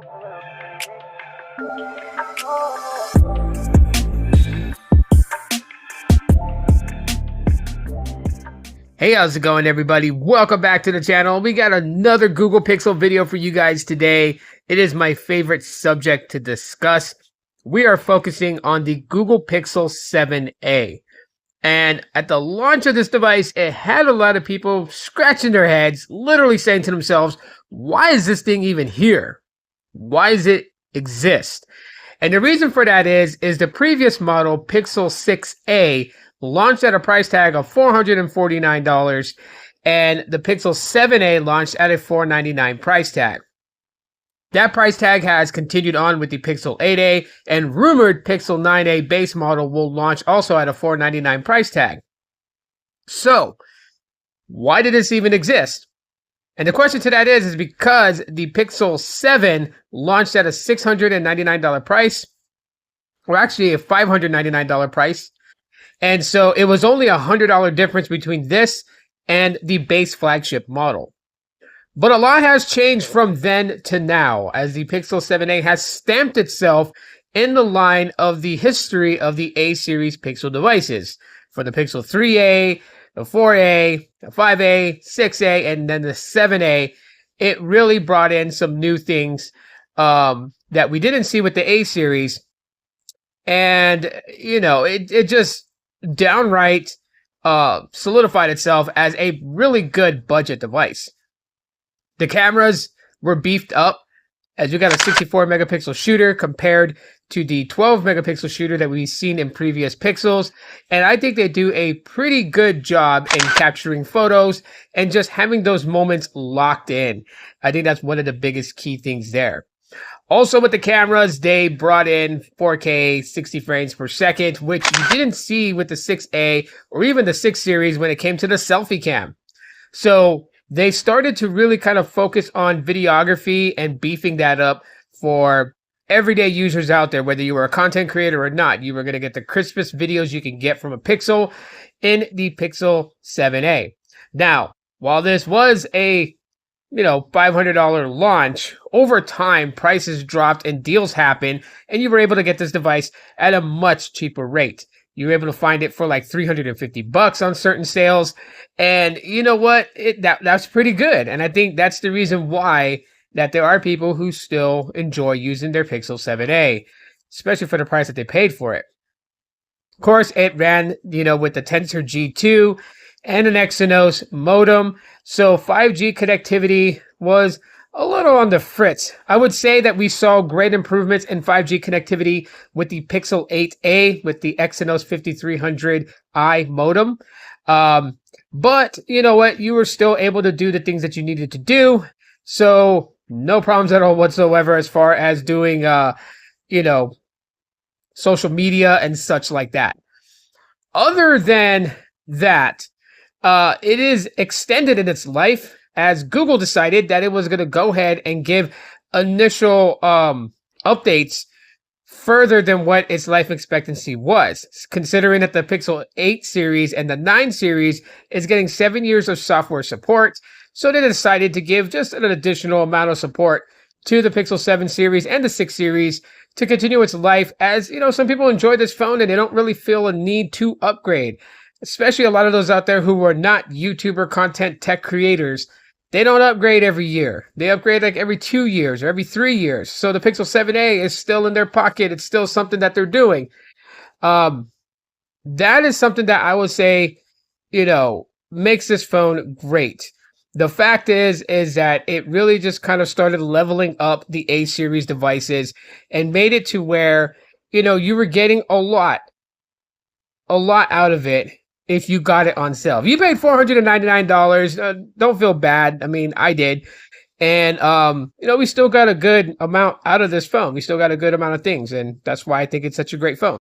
Hey, how's it going, everybody? Welcome back to the channel. We got another Google Pixel video for you guys today. It is my favorite subject to discuss. We are focusing on the Google Pixel 7a. And at the launch of this device, it had a lot of people scratching their heads, literally saying to themselves, why is this thing even here? Why does it exist? And the reason for that is the previous model, Pixel 6a, launched at a price tag of $449, and the Pixel 7a launched at a $499 price tag. That price tag has continued on with the Pixel 8a, and rumored Pixel 9a base model will launch also at a $499 price tag. So, why did this even exist? And the question to that is because the Pixel 7 launched at a $699 price, or actually a $599 price. And so it was only a $100 difference between this and the base flagship model. But a lot has changed from then to now, as the Pixel 7a has stamped itself in the line of the history of the A-series Pixel devices. For the Pixel 3a, the 4a, the 5a, 6a, and then the 7a, it really brought in some new things that we didn't see with the A-series. And, you know, it just downright solidified itself as a really good budget device. The cameras were beefed up, as you got a 64 megapixel shooter compared to the 12 megapixel shooter that we've seen in previous Pixels. And I think they do a pretty good job in capturing photos and just having those moments locked in. I think that's one of the biggest key things there. Also with the cameras, they brought in 4K 60 frames per second, which you didn't see with the 6A or even the 6 series when it came to the selfie cam. So they started to really kind of focus on videography and beefing that up for everyday users out there, whether you were a content creator or not. You were going to get the crispest videos you can get from a Pixel in the Pixel 7a. Now, while this was a $500 launch, over time, prices dropped and deals happened, and you were able to get this device at a much cheaper rate. You were able to find it for like $350 on certain sales, and you know what? That's pretty good, and I think that's the reason why that there are people who still enjoy using their Pixel 7a, especially for the price that they paid for it. Of course, it ran, with the Tensor G2 and an Exynos modem, so 5G connectivity was a little on the fritz. I would say that we saw great improvements in 5G connectivity with the Pixel 8a with the Exynos 5300i modem. But you know what? You were still able to do the things that you needed to do. So no problems at all whatsoever as far as doing, social media and such like that. Other than that, it is extended in its life, as Google decided that it was going to go ahead and give initial updates further than what its life expectancy was, considering that the Pixel 8 series and the 9 series is getting 7 years of software support. So they decided to give just an additional amount of support to the Pixel 7 series and the 6 series to continue its life, as some people enjoy this phone and they don't really feel a need to upgrade. Especially a lot of those out there who are not YouTuber content tech creators. They don't upgrade every year. They upgrade like every 2 years or every 3 years. So the Pixel 7a is still in their pocket. It's still something that they're doing. That is something that I would say, makes this phone great. The fact is that it really just kind of started leveling up the A-series devices and made it to where, you were getting a lot out of it. If you got it on sale. If you paid $499, don't feel bad. I mean, I did. And, we still got a good amount out of this phone. We still got a good amount of things. And that's why I think it's such a great phone.